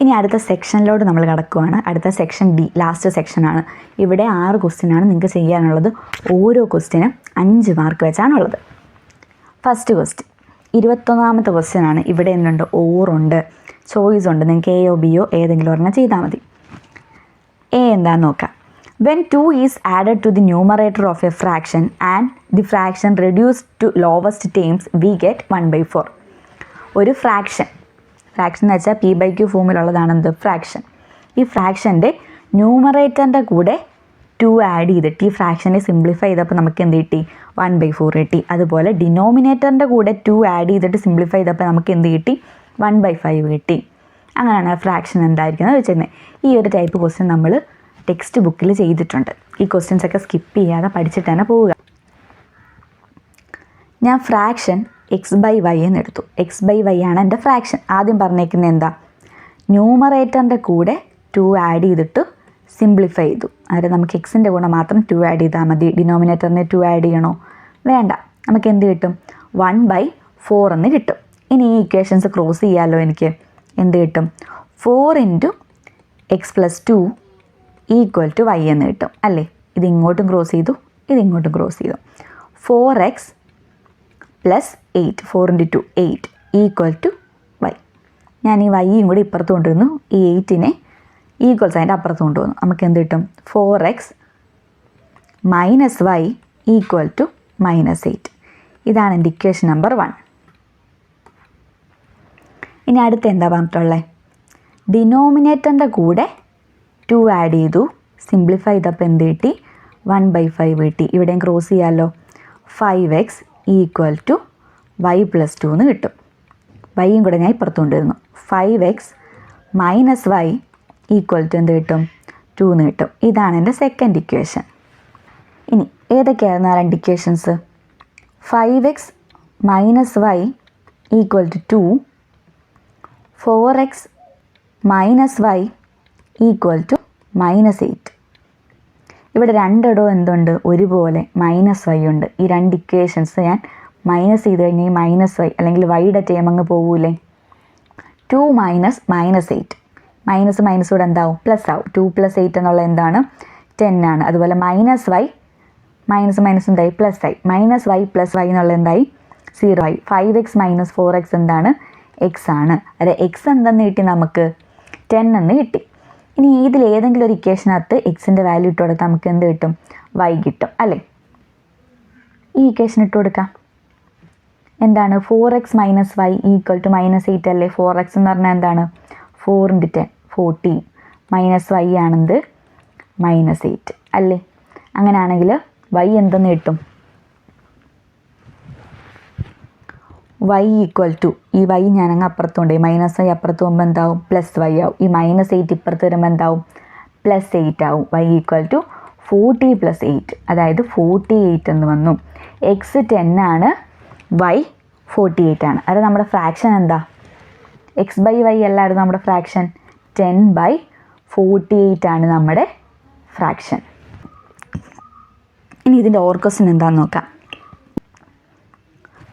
ഇനി അടുത്ത സെക്ഷനിലോട്ട് നമ്മൾ കിടക്കുകയാണ്. അടുത്ത സെക്ഷൻ ഡി, ലാസ്റ്റ് സെക്ഷനാണ്. ഇവിടെ 6 ക്വസ്റ്റ്യനാണ് നിങ്ങൾക്ക് ചെയ്യാനുള്ളത്. ഓരോ ക്വസ്റ്റ്യനും 5 മാർക്ക് വെച്ചാണുള്ളത്. ഫസ്റ്റ് ക്വസ്റ്റ്യൻ 21ാമത്തെ ക്വസ്റ്റ്യനാണ്. ഇവിടെ എന്തുണ്ട്? ഓറുണ്ട്, ചോയ്സ് ഉണ്ട്. നിങ്ങൾക്ക് എയോ ബിയോ ഏതെങ്കിലും ഒരെണ്ണം ചെയ്താൽ മതി. എ എന്താണെന്ന് നോക്കാം. When 2 is added to the numerator of a fraction and the fraction reduced to lowest terms, we get 1/4. ഒരു ഫ്രാക്ഷൻ എന്ന് വെച്ചാൽ p/q ഫോമിലുള്ളതാണ് എന്ത്? ഫ്രാക്ഷൻ. ഈ ഫ്രാക്ഷൻ്റെ ന്യൂമറേറ്ററിൻ്റെ കൂടെ 2 ആഡ് ചെയ്തിട്ട് ഈ ഫ്രാക്ഷനെ സിംപ്ലിഫൈ ചെയ്തപ്പോൾ നമുക്ക് എന്ത് കിട്ടി? 1/4 കിട്ടി. അതുപോലെ ഡിനോമിനേറ്ററിൻ്റെ കൂടെ 2 ആഡ് ചെയ്തിട്ട് സിംപ്ലിഫൈ ചെയ്തപ്പോൾ നമുക്ക് എന്ത് കിട്ടി? 1/5 കിട്ടി. അങ്ങനെയാണ് ഫ്രാക്ഷൻ എന്തായിരിക്കുന്നത് വെച്ചിരുന്നത്. ഈ ഒരു ടൈപ്പ് ക്വസ്റ്റ്യൻ നമ്മൾ ടെക്സ്റ്റ് ബുക്കിൽ ചെയ്തിട്ടുണ്ട്. ഈ ക്വസ്റ്റ്യൻസ് ഒക്കെ സ്കിപ്പ് ചെയ്യാതെ പഠിച്ചിട്ട് തന്നെ പോവുക. ഞാൻ ഫ്രാക്ഷൻ x/y എന്ന് എടുത്തു. x/y ആണ് എൻ്റെ ഫ്രാക്ഷൻ. ആദ്യം പറഞ്ഞേക്കുന്നത് എന്താ? ന്യൂമറേറ്ററിൻ്റെ കൂടെ 2 ആഡ് ചെയ്തിട്ട് സിംപ്ലിഫൈ ചെയ്തു. അതായത് നമുക്ക് എക്സിൻ്റെ കൂടെ മാത്രം 2 ആഡ് ചെയ്താൽ മതി. ഡിനോമിനേറ്ററിനെ 2 ആഡ് ചെയ്യണോ? വേണ്ട. നമുക്ക് എന്ത് കിട്ടും? 1/4 എന്ന് കിട്ടും. ഇനി ഈ ഇക്വേഷൻസ് ക്രോസ് ചെയ്യാമല്ലോ. എനിക്ക് എന്ത് കിട്ടും? 4 × x + 2 = y എന്ന് കിട്ടും അല്ലേ? ഇത് ഇങ്ങോട്ടും ക്രോസ് ചെയ്തു, ഇത് ഇങ്ങോട്ടും ക്രോസ് ചെയ്തു. 4x + 8, 4 × 2 8 = y. ഞാൻ ഈ വൈയും കൂടി ഇപ്പുറത്ത് കൊണ്ടുവന്നു. ഈ 8നെ ഈക്വൽസ് അതിൻ്റെ അപ്പുറത്ത് കൊണ്ടുവന്നു. നമുക്ക് എന്ത് കിട്ടും? 4x - y = -8. ഇതാണ് എൻ്റെ ഇക്വേഷൻ നമ്പർ 1. ഇനി അടുത്ത് എന്താ പറഞ്ഞിട്ടുള്ളത്? ഡിനോമിനേറ്ററിൻ്റെ കൂടെ 2 ആഡ് ചെയ്തു, സിംപ്ലിഫൈ ചെയ്തപ്പോൾ എന്ത് കിട്ടി? 1/5 കിട്ടി. ഇവിടെയും ക്രോസ് ചെയ്യാമല്ലോ. 5x = y + 2 എന്ന് കിട്ടും. വൈയും കൂടെ ഞാൻ ഇപ്പുറത്ത് കൊണ്ടുവരുന്നു. 5x - y = എന്ത് കിട്ടും? 2 എന്ന് കിട്ടും. ഇതാണ് എൻ്റെ സെക്കൻഡ് ഇക്വേഷൻ. ഇനി ഏതൊക്കെയായിരുന്നു ആ 2 equations? 5x - y = 2, 4x - y = -8. ഇവിടെ രണ്ടിടവും എന്തുണ്ട്? ഒരുപോലെ -y ഉണ്ട്. ഈ 2 ഇക്വേഷൻസ് ഞാൻ മൈനസ് ചെയ്ത് കഴിഞ്ഞാൽ ഈ -y അല്ലെങ്കിൽ വൈയുടെ ടേം അങ്ങ് പോകൂലേ? 2 - -8. മൈനസ് മൈനസ് കൂടെ എന്താവും? പ്ലസ് ആവും. 2 + 8 എന്നുള്ള എന്താണ്? 10 ആണ്. അതുപോലെ -y മൈനസ് എന്തായി? പ്ലസ് ആയി. -y + y എന്നുള്ള എന്തായി? 0 ആയി. 5x - 4x എന്താണ്? x ആണ്. അതെ, x എന്തെന്ന് കിട്ടി? നമുക്ക് 10 എന്ന് കിട്ടി. ഇനി ഇതിൽ ഏതെങ്കിലും ഒരു ഇക്വേഷനകത്ത് എക്സിൻ്റെ വാല്യൂ ഇട്ട് കൊടുത്താൽ നമുക്ക് എന്ത് കിട്ടും? y കിട്ടും അല്ലേ? ഈ ഇക്വേഷൻ ഇട്ട് കൊടുക്കാം. എന്താണ്? 4x - y = -8 അല്ലേ? 4x എന്ന് പറഞ്ഞാൽ എന്താണ്? 4 × 10 14, -y ആണെന്ത്? -8 അല്ലേ? അങ്ങനെയാണെങ്കിൽ y എന്തെന്ന് കിട്ടും? y = ഈ y ഞാനങ്ങ് അപ്പുറത്ത് കൊണ്ടുപോയി. -y അപ്പുറത്ത് പോകുമ്പോൾ എന്താവും? +y ആവും. ഈ -8 ഇപ്പുറത്ത് വരുമ്പോൾ എന്താവും? +8 ആവും. y = 40 + 8, അതായത് 48 എന്ന് വന്നു. x 10 ആണ്, y 48 ആണ്. അത് നമ്മുടെ ഫ്രാക്ഷൻ എന്താ? x/y അല്ലായിരുന്നു നമ്മുടെ ഫ്രാക്ഷൻ. 10/48 ആണ് നമ്മുടെ ഫ്രാക്ഷൻ. ഇനി ഇതിൻ്റെ ഓർ ക്വസ്റ്റ്യൻ എന്താണെന്ന് നോക്കാം.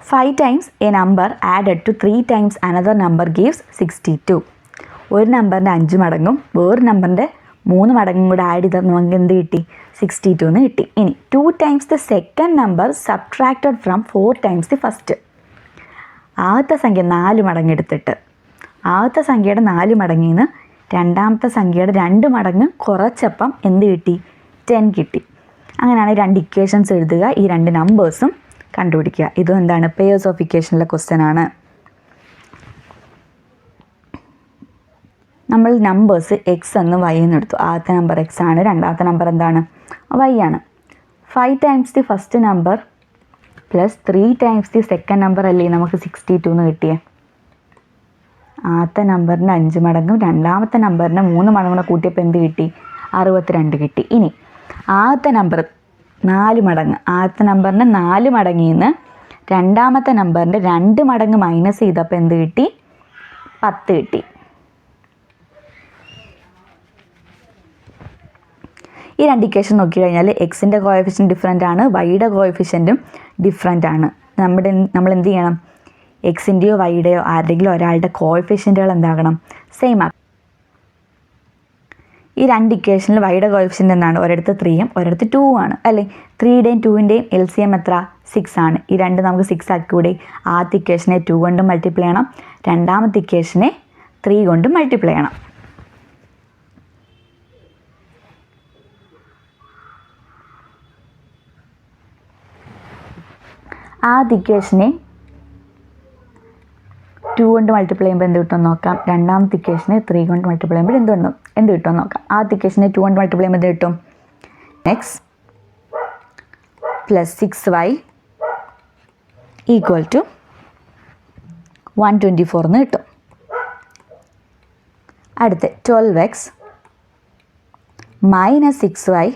5 times a number added to 3 times another number gives 62. ഒരു നമ്പറിൻ്റെ 5 മടങ്ങും വേറൊരു നമ്പറിൻ്റെ 3 മടങ്ങും കൂടെ ആഡ് ചെയ്താൽ നമുക്ക് എന്ത് കിട്ടി? 62 എന്ന് കിട്ടി. ഇനി 2 times the second number subtracted from 4 times the first. ആദ്യത്തെ സംഖ്യ 4 മടങ്ങ് എടുത്തിട്ട് ആദ്യത്തെ സംഖ്യയുടെ 4 മടങ്ങിൽ നിന്ന് രണ്ടാമത്തെ സംഖ്യയുടെ 2 മടങ്ങ് കുറച്ചപ്പം എന്ത് കിട്ടി? 10 കിട്ടി. അങ്ങനെയാണ് 2 ഇക്വേഷൻസ് എഴുതുക. ഈ 2 നമ്പേഴ്സും കണ്ടുപിടിക്കുക. ഇതും എന്താണ്? പെയേഴ്സ് ഓഫ് ഇക്വേഷനിലെ ക്വസ്റ്റ്യൻ ആണ്. നമ്മൾ നമ്പേഴ്സ് എക്സ് എന്ന് വൈ എന്ന് എടുത്തു. ആദ്യത്തെ നമ്പർ എക്സ് ആണ്, രണ്ടാമത്തെ നമ്പർ എന്താണ്? വൈ ആണ്. 5 times the first number + 3 times the second number അല്ലേ നമുക്ക് 62 എന്ന് കിട്ടിയേ. ആദ്യത്തെ നമ്പറിൻ്റെ 5 മടങ്ങും രണ്ടാമത്തെ നമ്പറിൻ്റെ 3 മടങ്ങും കൂടെ കൂട്ടിയപ്പോൾ എന്ത് കിട്ടി? 62 കിട്ടി. ഇനി ആദ്യത്തെ നമ്പർ 4 മടങ്ങ്, ആദ്യത്തെ നമ്പറിൻ്റെ 4 മടങ്ങിൽ നിന്ന് രണ്ടാമത്തെ നമ്പറിൻ്റെ 2 മടങ്ങ് മൈനസ് ചെയ്തപ്പോൾ എന്ത് കിട്ടി? 10 കിട്ടി. ഈ 2 ഇക്വേഷൻ നോക്കിക്കഴിഞ്ഞാൽ എക്സിൻ്റെ കോഎഫിഷ്യൻറ്റ് ഡിഫറൻ്റ് ആണ്, വൈയുടെ കോഎഫിഷ്യൻറ്റും ഡിഫറൻ്റ് ആണ്. നമ്മൾ എന്ത് ചെയ്യണം? എക്സിൻ്റെയോ വൈയുടെയോ ആരുടെയെങ്കിലും ഒരാളുടെ കോഎഫിഷ്യൻറ്റുകൾ എന്താകണം? സെയിം ആക്കണം. ഈ രണ്ട് ഇക്വേഷനിൽ വൈയുടെ കോഎഫിഷ്യൻ്റ് എന്താണ്? ഒരിടത്ത് 3ഉം ഒരിടത്ത് 2ഉം ആണ് അല്ലേ? 3യുടെയും 2ൻ്റെയും LCM എത്ര? 6 ആണ്. ഈ രണ്ട് നമുക്ക് 6 ആക്കിക്കൂടെ? ആദ്യത്തെ ഇക്വേഷനെ 2 കൊണ്ട് മൾട്ടിപ്ലൈ ചെയ്യണം, രണ്ടാമത്തെ ഇക്വേഷനെ 3 കൊണ്ട് മൾട്ടിപ്ലൈ ചെയ്യണം. ആദ്യ ഇക്വേഷനെ 2 കൊണ്ട് മൾട്ടിപ്ലൈ ചെയ്യുമ്പോൾ എന്ത് കിട്ടുമെന്ന് നോക്കാം. രണ്ടാമത്തെ ഇക്വേഷനെ 3 കൊണ്ട് മൾട്ടിപ്ലൈ ചെയ്യുമ്പോൾ എന്ത് കിട്ടുമെന്ന് നോക്കാം. ആദ്യ ഇക്വേഷനെ 2 കൊണ്ട് മൾട്ടിപ്ലൈ ചെയ്യുമ്പോൾ എന്ത് കിട്ടും? x + 6y = 124 എന്ന് കിട്ടും. അടുത്ത 12x - 6y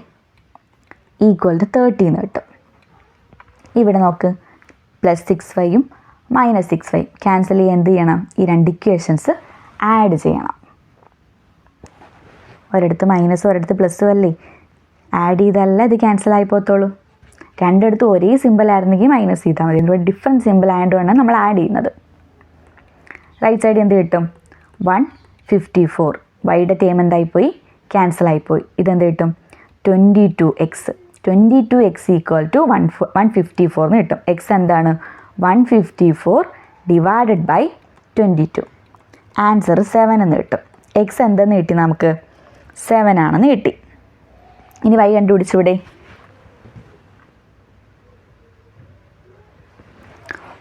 = 30 എന്ന് കിട്ടും. ഇവിടെ നോക്ക്, +6y -6y ക്യാൻസൽ ചെയ്യാൻ എന്ത് ചെയ്യണം? ഈ രണ്ട് ഇക്വേഷൻസ് ആഡ് ചെയ്യണം. ഒരിടത്ത് മൈനസും ഒരിടത്ത് പ്ലസ്സും അല്ലേ? ആഡ് ചെയ്തല്ല ഇത് ക്യാൻസൽ ആയി പോകത്തുള്ളൂ. രണ്ടിടത്തും ഒരേ സിമ്പിൾ ആയിരുന്നെങ്കിൽ മൈനസ് ചെയ്താൽ മതി. ഇതിൻ്റെ ഡിഫറൻറ്റ് സിമ്പിൾ ആയതുകൊണ്ടാണ് നമ്മൾ ആഡ് ചെയ്യുന്നത്. റൈറ്റ് സൈഡ് എന്ത് കിട്ടും? 154. വൈയുടെ ടേം എന്തായിപ്പോയി? ക്യാൻസൽ ആയിപ്പോയി. ഇതെന്ത് കിട്ടും? 22x. 22x = 154 എന്ന് കിട്ടും. x എന്താണ്? 154 ഡിവൈഡഡ് ബൈ 22. ആൻസർ 7 എന്ന് കിട്ടും. x എന്തെന്ന് കിട്ടി നമുക്ക്? 7 ആണെന്ന് കിട്ടി. ഇനി y കണ്ടുപിടിച്ചൂടെ?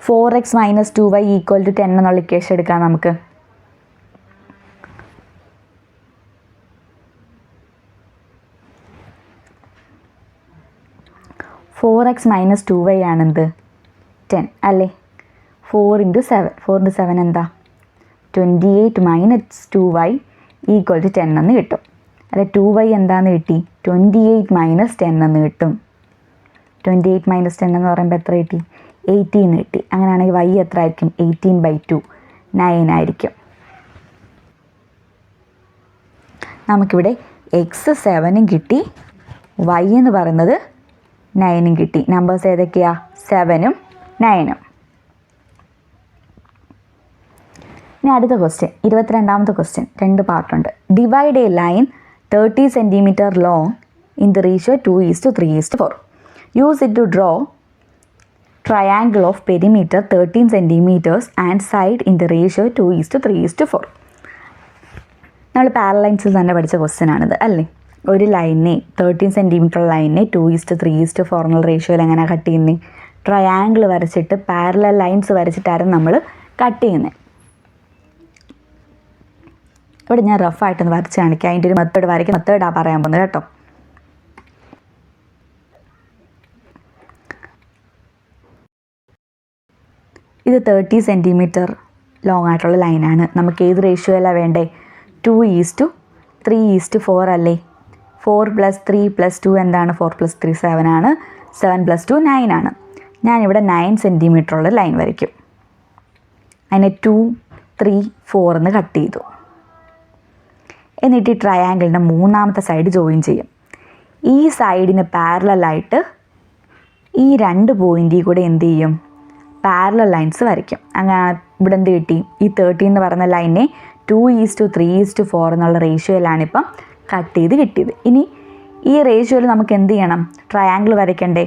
4x - 2y = 10 എന്നുള്ള ഇക്വേഷൻ എടുക്കാം നമുക്ക്. (4x - 2y) ആണെന്ത്? 10 അല്ലേ? 4 × 7. 4 × 7 എന്താ? 28 - 2y = 10 എന്ന് കിട്ടും. അല്ലെ 2y എന്താന്ന് കിട്ടി? 28 - 10 എന്ന് കിട്ടും. 28 - 10 എന്ന് പറയുമ്പോൾ എത്ര കിട്ടി? 18 കിട്ടി. അങ്ങനെയാണെങ്കിൽ y എത്ര ആയിരിക്കും? 18/2 9 ആയിരിക്കും. നമുക്കിവിടെ x 7ഉം കിട്ടി, y എന്ന് പറയുന്നത് 9ഉം കിട്ടി. നമ്പേഴ്സ് ഏതൊക്കെയാ? 7ഉം 9ഉം. ഇനി അടുത്ത ക്വസ്റ്റ്യൻ, 22ാമത്തെ ക്വസ്റ്റ്യൻ. 2 പാർട്ടുണ്ട്. Divide a line 30 cm long in the ratio 2:3:4. Use it to draw triangle of perimeter 13 cm and side in the ratio 2:3:4. നമ്മൾ പാരലൈൻസിൽ തന്നെ പഠിച്ച ക്വസ്റ്റ്യൻ ആണിത് അല്ലേ? ഒരു ലൈനെ 13 cm ലൈനെ 2:3:4 എന്നുള്ള റേഷ്യോയിൽ എങ്ങനെ കട്ട് ചെയ്യുന്നത്? ട്രയാങ്കിൾ വരച്ചിട്ട് പാരലൽ ലൈൻസ് വരച്ചിട്ടായിരുന്നു നമ്മൾ കട്ട് ചെയ്യുന്നത്. ഇവിടെ ഞാൻ റഫായിട്ടൊന്ന് വരച്ച് കാണിക്കാം. അതിൻ്റെ ഒരു മെത്തേഡാണ് പറയാൻ പോകുന്നത് കേട്ടോ. ഇത് 30 cm ലോങ് ആയിട്ടുള്ള ലൈനാണ്. നമുക്ക് ഏത് റേഷ്യോയിലാണ് വേണ്ടേ? 2:3:4 അല്ലേ? 4 + 3 + 2 എന്താണ്? 4 + 3 7 ആണ്. 7 + 2 9 ആണ്. ഞാനിവിടെ 9 cm ഉള്ള ലൈൻ വരയ്ക്കും. അതിനെ 2, 3, 4 എന്ന് കട്ട് ചെയ്തു. എന്നിട്ട് ഈ ട്രയാങ്കിളിൻ്റെ മൂന്നാമത്തെ സൈഡ് ജോയിൻ ചെയ്യും. ഈ സൈഡിന് പാരലലായിട്ട് ഈ രണ്ട് പോയിൻറ്റിൽ കൂടെ എന്ത് ചെയ്യും? പാരലൽ ലൈൻസ് വരയ്ക്കും. അങ്ങനെ ഇവിടെ എന്ത് കിട്ടി? ഈ 30 എന്ന് പറയുന്ന ലൈനെ 2:3:4 എന്നുള്ള റേഷ്യോയിലാണിപ്പം കട്ട് ചെയ്ത് കിട്ടിയത്. ഇനി ഈ റേഷ്യോയിൽ നമുക്ക് എന്ത് ചെയ്യണം? ട്രയാങ്കിൾ വരയ്ക്കണ്ടേ?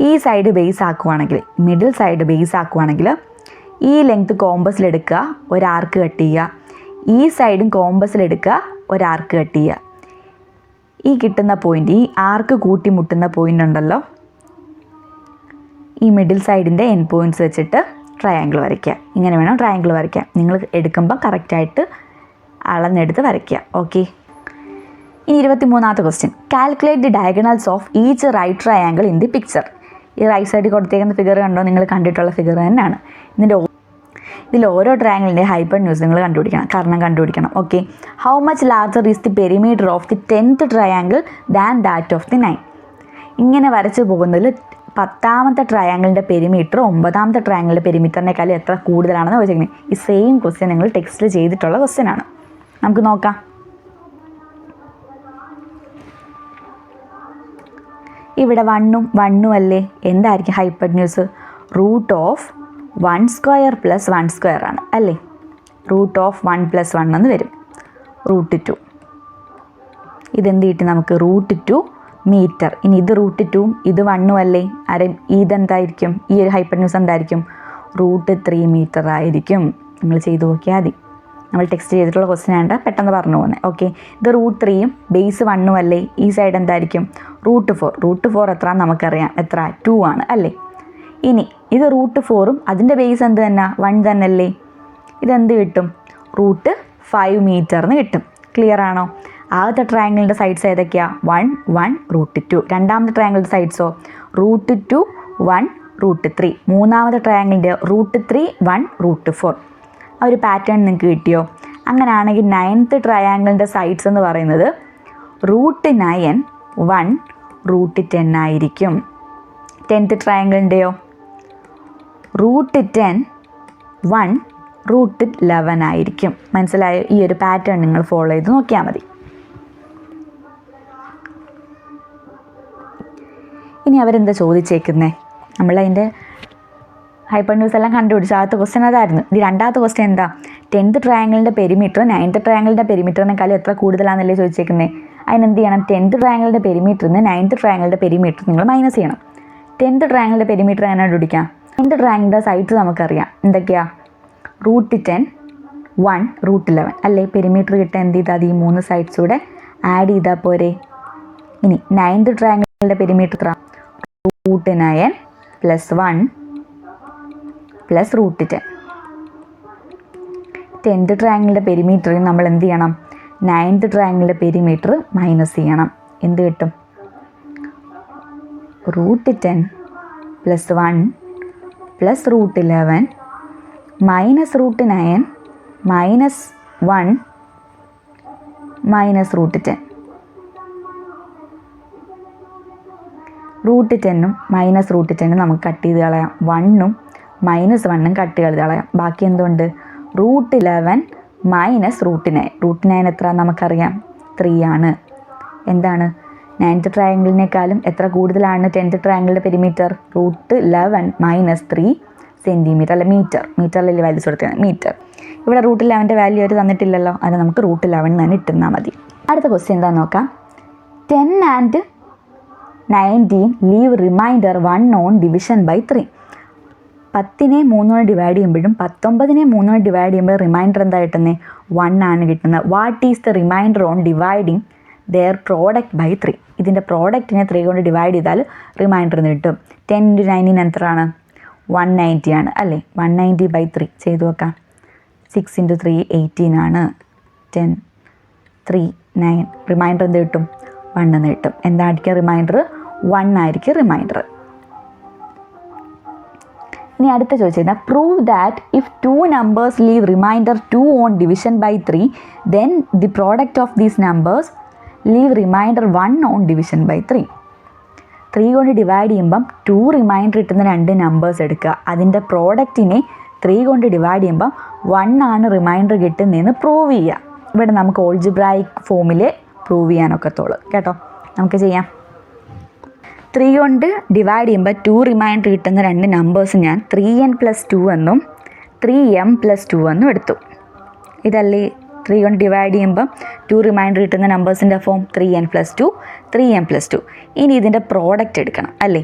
ഈ സൈഡ് ബേസ് ആക്കുവാണെങ്കിൽ, മിഡിൽ സൈഡ് ബേസ് ആക്കുവാണെങ്കിൽ ഈ ലെങ്ത് കോമ്പസിലെടുക്കുക, ഒരു ആർക്ക് കട്ട് ചെയ്യുക. ഈ സൈഡും കോമ്പസിലെടുക്കുക, ഒരു ആർക്ക് കട്ട് ചെയ്യുക. ഈ കിട്ടുന്ന പോയിൻ്റ്, ഈ ആർക്ക് കൂട്ടിമുട്ടുന്ന പോയിൻ്റ് ഉണ്ടല്ലോ, ഈ മിഡിൽ സൈഡിൻ്റെ എൻ പോയിൻറ്റ്സ് വെച്ചിട്ട് ട്രയാങ്കിൾ വരയ്ക്കുക. ഇങ്ങനെ വേണം ട്രയാങ്കിൾ വരയ്ക്കാൻ. നിങ്ങൾ എടുക്കുമ്പോൾ കറക്റ്റായിട്ട് അളന്നെടുത്ത് വരയ്ക്കുക. ഓക്കെ. ഇനി 23ാമത്തെ question. Calculate the diagonals of each right triangle in the picture. ഈ റൈറ്റ് സൈഡിൽ കൊടുത്തേക്കുന്ന ഫിഗർ കണ്ടോ? നിങ്ങൾ കണ്ടിട്ടുള്ള ഫിഗർ തന്നെയാണ്. ഇതിൽ ഓരോ ട്രയാങ്കിളിൻ്റെ ഹൈപ്പോടെന്യൂസ് നിങ്ങൾ കണ്ടുപിടിക്കണം. Okay. How much larger is the perimeter of the 10th triangle than that of the 9. ഇങ്ങനെ വരച്ച് പോകുന്നതിൽ 10ാമത്തെ ട്രയാങ്കിളിൻ്റെ പെരിമീറ്റർ 9ാമത്തെ ട്രയാങ്കിളിൻ്റെ പെരിമീറ്ററിനേക്കാളും എത്ര കൂടുതലാണെന്ന് ചോദിച്ചിരിക്കുന്നത്. ഈ സെയിം ക്വസ്റ്റ്യൻ നിങ്ങൾ ടെക്സ്റ്റിൽ ചെയ്തിട്ടുള്ള ക്വസ്റ്റ്യനാണ്. നമുക്ക് നോക്കാം. ഇവിടെ 1 അല്ലേ? എന്തായിരിക്കും ഹൈപ്പോടെന്യൂസ്? √1² + 1² ആണ് അല്ലേ? √1 + 1 എന്ന് വരും. √2. ഇതെന്ത് കിട്ടി നമുക്ക്? √2 മീറ്റർ. ഇനി ഇത് √2 ഇത് 1 അല്ലേ? ഇതെന്തായിരിക്കും? ഈ ഒരു ഹൈപ്പോട്ടന്യൂസ് എന്തായിരിക്കും? √3 മീറ്റർ ആയിരിക്കും. നിങ്ങൾ ചെയ്ത് നോക്കിയാൽ മതി. നമ്മൾ ടെക്സ്റ്റ് ചെയ്തിട്ടുള്ള ക്വസ്റ്റ്യൻ ആണ്ട് പെട്ടെന്ന് പറഞ്ഞു പോകുന്നത്. ഓക്കെ, ഇത് √3യും ബേസ് 1 അല്ലേ? ഈ സൈഡ് എന്തായിരിക്കും? √4. √4 എത്ര നമുക്കറിയാം, എത്ര? 2 ആണ് അല്ലേ? ഇനി ഇത് √4ഉം അതിൻ്റെ ബേസ് എന്ത് തന്നെ? 1 തന്നെ അല്ലേ? ഇതെന്ത് കിട്ടും? √5 മീറ്ററിന് കിട്ടും. ക്ലിയർ ആണോ? ആദ്യത്തെ ട്രയാങ്കിളിൻ്റെ സൈഡ്സ് ഏതൊക്കെയാണ്? 1 1 √2. രണ്ടാമത്തെ ട്രയാങ്കിളിൻ്റെ സൈഡ്സോ? √2 1 √3. മൂന്നാമത്തെ ട്രയാങ്കിളിൻ്റെ √3 1 √4. ആ ഒരു പാറ്റേൺ നിങ്ങൾക്ക് കിട്ടിയോ? അങ്ങനെയാണെങ്കിൽ 9th ട്രയാങ്കിളിൻ്റെ സൈഡ്സ് എന്ന് പറയുന്നത് √9 1 √10 ആയിരിക്കും. 10th ട്രയാങ്കിളിൻ്റെയോ? √10 1 √11 ആയിരിക്കും. മനസ്സിലായോ? ഈ ഒരു പാറ്റേൺ നിങ്ങൾ ഫോളോ ചെയ്ത് നോക്കിയാൽ മതി. ഇനി അവരെന്താ ചോദിച്ചേക്കുന്നത്? നമ്മളതിൻ്റെ ഹൈപ്പോട്ടന്യൂസ് എല്ലാം കണ്ടുപിടിച്ചു. ആദ്യത്തെ ക്വസ്റ്റ്യൻ അതായിരുന്നു. ഇത് രണ്ടാമത്തെ ക്വസ്റ്റ്യൻ എന്താ? 10th ട്രയാങ്കിളിൻ്റെ പെരിമീറ്റർ 9th ട്രയാങ്കിളിൻ്റെ പെരിമീറ്ററിനേക്കാളും എത്ര കൂടുതലാണെന്നല്ലേ ചോദിച്ചേക്കുന്നത്. അതിനെന്ത് ചെയ്യണം? 10th ട്രയാങ്കിളിൻ്റെ പെരിമീറ്ററിൽ നിന്ന് 9th ട്രയാങ്കിളിൻ്റെ പെരിമീറ്റർ നിങ്ങൾ മൈനസ് ചെയ്യണം. 10th ട്രയാങ്കിളിൻ്റെ പെരിമീറ്റർ എങ്ങനെ കണ്ടുപിടിക്കാം? 10th ട്രയാങ്കിളിൻ്റെ സൈഡ്സ് നമുക്കറിയാം. എന്തൊക്കെയാണ്? √10 1 √11 അല്ലേ? പെരിമീറ്റർ കിട്ടാൻ എന്ത് ചെയ്താൽ ഈ 3 സൈഡ്സ് കൂടെ ആഡ് ചെയ്താൽ പോരെ? ഇനി 9th ട്രയാങ്കിളിൻ്റെ പെരിമീറ്റർ എത്ര? √9 + 1 + √10. 10th ട്രയാങ്കിളിൻ്റെ പെരിമീറ്ററിൽ നമ്മൾ എന്ത് ചെയ്യണം? 9th ട്രയാങ്കിളിൻ്റെ പെരിമീറ്റർ മൈനസ് ചെയ്യണം. എന്ത് കിട്ടും? √10 + 1 + √11 -√9 -1 -√10. √10ഉം -√10ഉം നമുക്ക് കട്ട് ചെയ്ത് കളയാം. 1ഉം -1ഉം കട്ട് ചെയ്ത് കളയാം. ബാക്കി എന്തുണ്ട്? √11 -√9. √9 എത്ര നമുക്കറിയാം? 3 ആണ്. എന്താണ്? 9th ട്രയാങ്കിളിനേക്കാളും എത്ര കൂടുതലാണ് 10th ട്രയാങ്കിളിൻ്റെ പെരിമീറ്റർ? √11 - 3 സെൻറ്റിമീറ്റർ അല്ല മീറ്റർ. മീറ്ററിലല്ലേ വാല്യൂസ് കൊടുത്തത്? മീറ്റർ. ഇവിടെ √11ൻ്റെ വാല്യൂ അവർ തന്നിട്ടില്ലല്ലോ. അത് നമുക്ക് √11 തന്നെ ഇട്ടുന്നാൽ മതി. അടുത്ത ക്വസ്റ്റ്യൻ എന്താണെന്ന് നോക്കാം. 10 and 19 leave reminder 1 on division by 3. 10നെ 3 ഡിവൈഡ് ചെയ്യുമ്പോഴും 19നെ 3 ഡിവൈഡ് ചെയ്യുമ്പോൾ റിമൈൻഡർ എന്താ കിട്ടുന്നത്? 1 ആണ് കിട്ടുന്നത്. What is the reminder on dividing their product by 3? ഇതിൻ്റെ പ്രോഡക്റ്റിനെ 3 കൊണ്ട് ഡിവൈഡ് ചെയ്താൽ റിമൈൻഡർ കിട്ടും. 10 × 19 എത്രയാണ്? 190 ആണ് അല്ലേ? 190/3 ചെയ്തു നോക്കാം. 6 × 3 18 ആണ്. 10 3 9. റിമൈൻഡർ എന്ത് കിട്ടും? 1 എന്ന് കിട്ടും. എന്തായിരിക്കും റിമൈൻഡർ? 1 ആയിരിക്കും റിമൈൻഡർ. ഇനി അടുത്ത ചോദിച്ചാൽ prove that if 2 numbers leave reminder 2 on division by 3 then the product of these numbers leave reminder 1 on division by 3. 3 കൊണ്ട് ഡിവൈഡ് ചെയ്യുമ്പം 2 റിമൈൻഡർ കിട്ടുന്ന 2 നമ്പേഴ്സ് എടുക്കുക. അതിൻ്റെ പ്രോഡക്റ്റിനെ 3 കൊണ്ട് ഡിവൈഡ് ചെയ്യുമ്പം 1 ആണ് റിമൈൻഡർ കിട്ടുന്നതെന്ന് പ്രൂവ് ചെയ്യുക. ഇവിടെ നമുക്ക് ഓൾജിബ്രായിക് ഫോമിൽ പ്രൂവ് ചെയ്യാനൊക്കത്തുള്ളൂ കേട്ടോ. നമുക്ക് ചെയ്യാം. 3 കൊണ്ട് ഡിവൈഡ് ചെയ്യുമ്പോൾ 2 റിമൈൻഡർ കിട്ടുന്ന 2 നമ്പേഴ്സ് ഞാൻ 3n + 2 എന്നും 3m + 2 എന്നും എടുത്തു. ഇതല്ലേ 3 കൊണ്ട് ഡിവൈഡ് ചെയ്യുമ്പം 2 റിമൈൻഡർ കിട്ടുന്ന നമ്പേഴ്സിൻ്റെ ഫോം 3n + 2 3m + 2. ഇനി ഇതിൻ്റെ പ്രോഡക്റ്റ് എടുക്കണം അല്ലേ?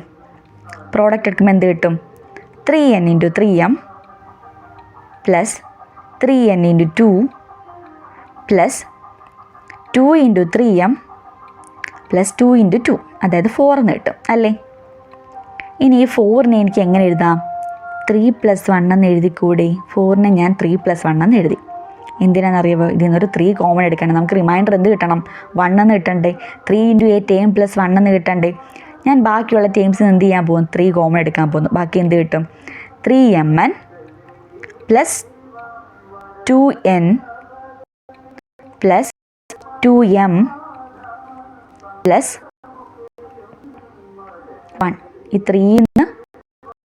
പ്രോഡക്റ്റ് എടുക്കുമ്പോൾ എന്ത് കിട്ടും? 3n × 3m + 3n × 2 + 2 × 3m + 2 × 2, അതായത് 4 എന്ന് കിട്ടും അല്ലേ? ഇനി ഈ 4നെ എനിക്ക് എങ്ങനെ എഴുതാം? 3 + 1 എന്ന് എഴുതിക്കൂടെ? 4നെ ഞാൻ 3 + 1 എന്ന് എഴുതി. എന്തിനാണെന്നറിയാമോ? ഇതിൽ നിന്നൊരു 3 കോമൺ എടുക്കണം. നമുക്ക് റിമൈൻഡർ എന്ത് കിട്ടണം? 1 എന്ന് കിട്ടണ്ടേ? 3 × 8 ടേം + 1 എന്ന് കിട്ടണ്ടേ? ഞാൻ ബാക്കിയുള്ള ടേംസിന് എന്ത് ചെയ്യാൻ പോകും? 3 കോമൺ എടുക്കാൻ പോകുന്നു. ബാക്കി എന്ത് കിട്ടും? 3mn + 2n + 2m + 1. ഈ 3ന്ന്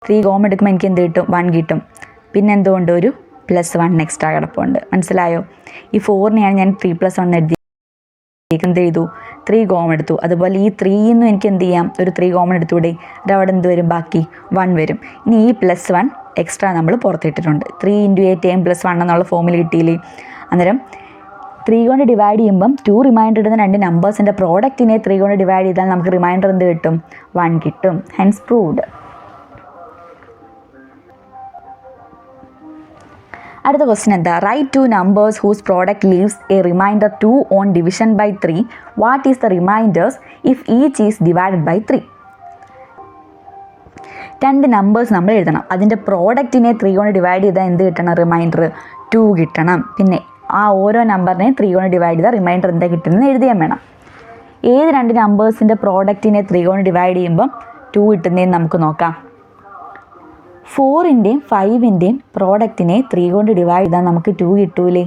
3 കോമൺ എടുക്കുമ്പോൾ എനിക്ക് എന്ത് കിട്ടും? 1 കിട്ടും. പിന്നെ എന്തുകൊണ്ട്? ഒരു +1 എക്സ്ട്രാ കിടപ്പുണ്ട്. മനസ്സിലായോ? ഈ 4നെയാണ് ഞാൻ 3 + 1 എഴുതി. എന്ത് ചെയ്തു? 3 കോമൺ എടുത്തു. അതുപോലെ ഈ 3ന്നും എനിക്ക് എന്ത് ചെയ്യാം? ഒരു 3 കോമൺ എടുത്തൂടെ? അതവിടെ എന്ത് വരും? ബാക്കി 1 വരും. ഇനി ഈ +1 എക്സ്ട്രാ നമ്മൾ പുറത്തിട്ടിട്ടുണ്ട്. 3 × 8 ടേം + 1 എന്നുള്ള ഫോമിൽ കിട്ടിയില്ലേ? അന്നേരം 3 കൊണ്ട് ഡിവൈഡ് ചെയ്യുമ്പം 2 റിമൈൻഡർ ഇടുന്ന രണ്ട് നമ്പേഴ്സിൻ്റെ പ്രോഡക്റ്റിനെ 3 കൊണ്ട് ഡിവൈഡ് ചെയ്താൽ നമുക്ക് റിമൈൻഡർ എന്ത് കിട്ടും? 1 കിട്ടും. Hence proved. അടുത്ത ക്വസ്റ്റ്യൻ എന്താ? Right 2 numbers whose product leaves a reminder 2 on division by 3. What is the reminders if each is divided by 3? രണ്ട് നമ്പേഴ്സ് നമ്മൾ എഴുതണം. അതിൻ്റെ പ്രോഡക്റ്റിനെ 3 കൊണ്ട് ഡിവൈഡ് ചെയ്താൽ എന്ത് കിട്ടണം? റിമൈൻഡർ 2 കിട്ടണം. പിന്നെ ആ ഓരോ നമ്പറിനെ 3 കൊണ്ട് ഡിവൈഡ് ചെയ്താൽ റിമൈൻഡർ എന്താ കിട്ടുന്നത് എഴുതിയാൽ വേണം. ഏത് രണ്ട് നമ്പേഴ്സിൻ്റെ പ്രോഡക്റ്റിനെ 3 കൊണ്ട് ഡിവൈഡ് ചെയ്യുമ്പം 2 കിട്ടുന്നതെന്ന് നമുക്ക് നോക്കാം. 4ൻ്റെയും 5ൻ്റെയും പ്രോഡക്റ്റിനെ 3 കൊണ്ട് ഡിവൈഡ് ചെയ്താൽ നമുക്ക് 2 കിട്ടൂലേ?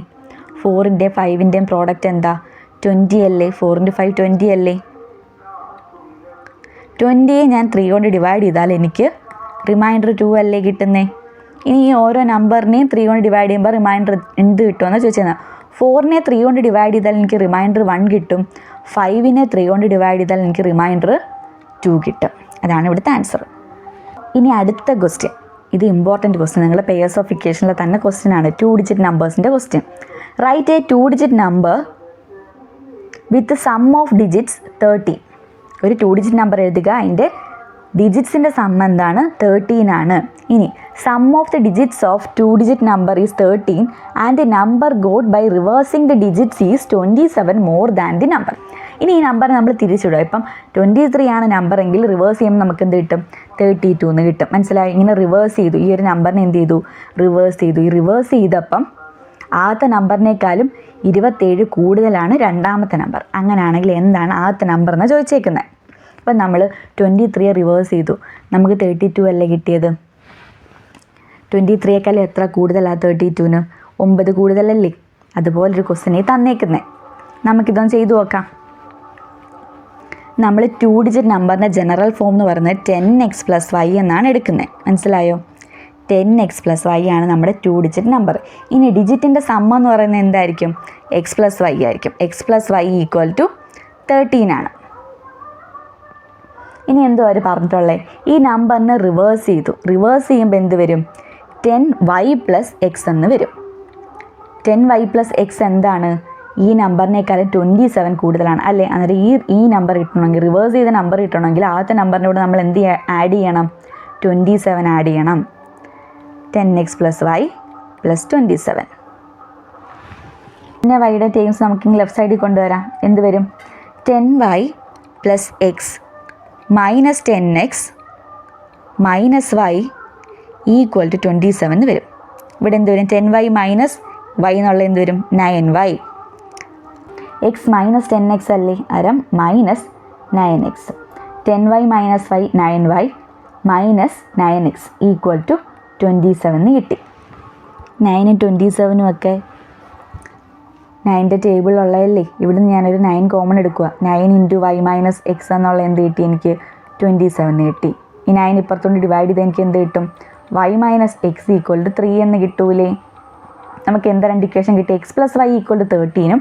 4ൻ്റെയും 5ൻ്റെയും പ്രോഡക്റ്റ് എന്താ? 20 അല്ലേ? 4 × 5 20 അല്ലേ? 20യെ ഞാൻ 3 കൊണ്ട് ഡിവൈഡ് ചെയ്താൽ എനിക്ക് റിമൈൻഡർ 2 അല്ലേ കിട്ടുന്നേ? ഇനി ഈ ഓരോ നമ്പറിനെയും 3 കൊണ്ട് ഡിവൈഡ് ചെയ്യുമ്പോൾ റിമൈൻഡർ എന്ത് കിട്ടുമെന്ന് ചോദിച്ചത്. 4നെ 3 കൊണ്ട് ഡിവൈഡ് ചെയ്താൽ എനിക്ക് റിമൈൻഡർ 1 കിട്ടും. 5നെ 3 കൊണ്ട് ഡിവൈഡ് ചെയ്താൽ എനിക്ക് റിമൈൻഡർ 2 കിട്ടും. അതാണ് ഇവിടുത്തെ ആൻസർ. ഇനി അടുത്ത ക്വസ്റ്റ്യൻ, ഇത് ഇമ്പോർട്ടൻറ്റ് ക്വസ്റ്റ്യൻ, നിങ്ങൾ പെയേഴ്സ് ഓഫ് ഇക്വേഷനിലെ തന്നെ ക്വസ്റ്റ്യൻ ആണ്. 2 ഡിജിറ്റ് നമ്പേഴ്സിൻ്റെ question. Write a 2 digit number with sum of digits 30. ഒരു 2 ഡിജിറ്റ് നമ്പർ എഴുതുക, അതിൻ്റെ ഡിജിറ്റ്സിൻ്റെ സം എന്താണ്? 13 ആണ്. ഇനി sum of the digits of 2 digit number is 13 and the number got by reversing the digits is 27 more than the number. ഇനി ഈ number നമ്മൾ തിരിച്ചിടുക. ഇപ്പം 23 ആണ് നമ്പർ എങ്കിൽ റിവേഴ്സ് ചെയ്യുമ്പോൾ നമുക്ക് എന്ത് കിട്ടും? 32 എന്ന് കിട്ടും. മനസ്സിലായി? ഇങ്ങനെ റിവേഴ്സ് ചെയ്തു. ഈ ഒരു നമ്പറിനെ എന്ത് ചെയ്തു? റിവേഴ്സ് ചെയ്തു. ഈ റിവേഴ്സ് ചെയ്തപ്പം ആദ്യത്തെ നമ്പറിനേക്കാളും 27 കൂടുതലാണ് രണ്ടാമത്തെ നമ്പർ. അങ്ങനെയാണെങ്കിൽ എന്താണ് ആദ്യത്തെ നമ്പർ എന്ന് ചോദിച്ചേക്കുന്നത്. ഇപ്പം നമ്മൾ 23 റിവേഴ്സ് ചെയ്തു, നമുക്ക് 32 അല്ലേ കിട്ടിയത്? 23യേക്കാളും എത്ര കൂടുതലാണ് 32ന്? 9 കൂടുതലല്ലേ? അതുപോലൊരു ക്വസ്റ്റ്യനെ തന്നേക്കുന്നത്. നമുക്കിതൊന്ന് ചെയ്തു നോക്കാം. നമ്മൾ 2 ഡിജിറ്റ് നമ്പറിൻ്റെ ജനറൽ ഫോം എന്ന് പറയുന്നത് 10x + y എന്നാണ് എടുക്കുന്നത്. മനസ്സിലായോ? 10x + y ആണ് നമ്മുടെ 2 ഡിജിറ്റ് നമ്പർ. ഇനി ഡിജിറ്റിൻ്റെ സം എന്ന് പറയുന്നത് എന്തായിരിക്കും? x + y ആയിരിക്കും. x + y = 13 ആണ്. ഇനി എന്തോ അവർ പറഞ്ഞിട്ടുള്ളത്? ഈ നമ്പറിനെ റിവേഴ്സ് ചെയ്തു. റിവേഴ്സ് ചെയ്യുമ്പോൾ എന്ത് വരും? 10y + x എന്ന് വരും. 10y + x എന്താണ്? ഈ നമ്പറിനേക്കാളും 27 കൂടുതലാണ് അല്ലേ? അന്നേരം ഈ നമ്പർ കിട്ടണമെങ്കിൽ, റിവേഴ്സ് ചെയ്ത നമ്പർ കിട്ടണമെങ്കിൽ ആദ്യത്തെ നമ്പറിൻ്റെ കൂടെ നമ്മൾ എന്ത് ആഡ് ചെയ്യണം? 27 ആഡ് ചെയ്യണം. 10x + y + 27. പിന്നെ വൈയുടെ ടേംസ് നമുക്കിങ്ങനെ ലെഫ്റ്റ് സൈഡിൽ കൊണ്ടുവരാം. എന്ത് വരും? 10y + x - 10x - y = 27 എന്ന് വരും. ഇവിടെ എന്ത് വരും? 10y - y എന്നുള്ള എന്ത് വരും? 9y. x - 10x അല്ലേ? അരം -9x. 10y - y 9y -9x = 27 കിട്ടി. 9 27 ഒക്കെ 9ൻ്റെ ടേബിളിലുള്ളതല്ലേ? ഇവിടുന്ന് ഞാനൊരു 9 കോമൺ എടുക്കുക. 9 × y - x എന്നുള്ള എന്ത് കിട്ടി? എനിക്ക് 27 കിട്ടി. ഈ 9 ഇപ്പുറത്തോണ്ട് ഡിവൈഡ് ചെയ്ത് എനിക്ക് എന്ത് കിട്ടും? y - x = 3 എന്ന് കിട്ടൂലേ? നമുക്ക് എന്താ രണ്ട് ഇക്വേഷൻ കിട്ടി? x + y = 13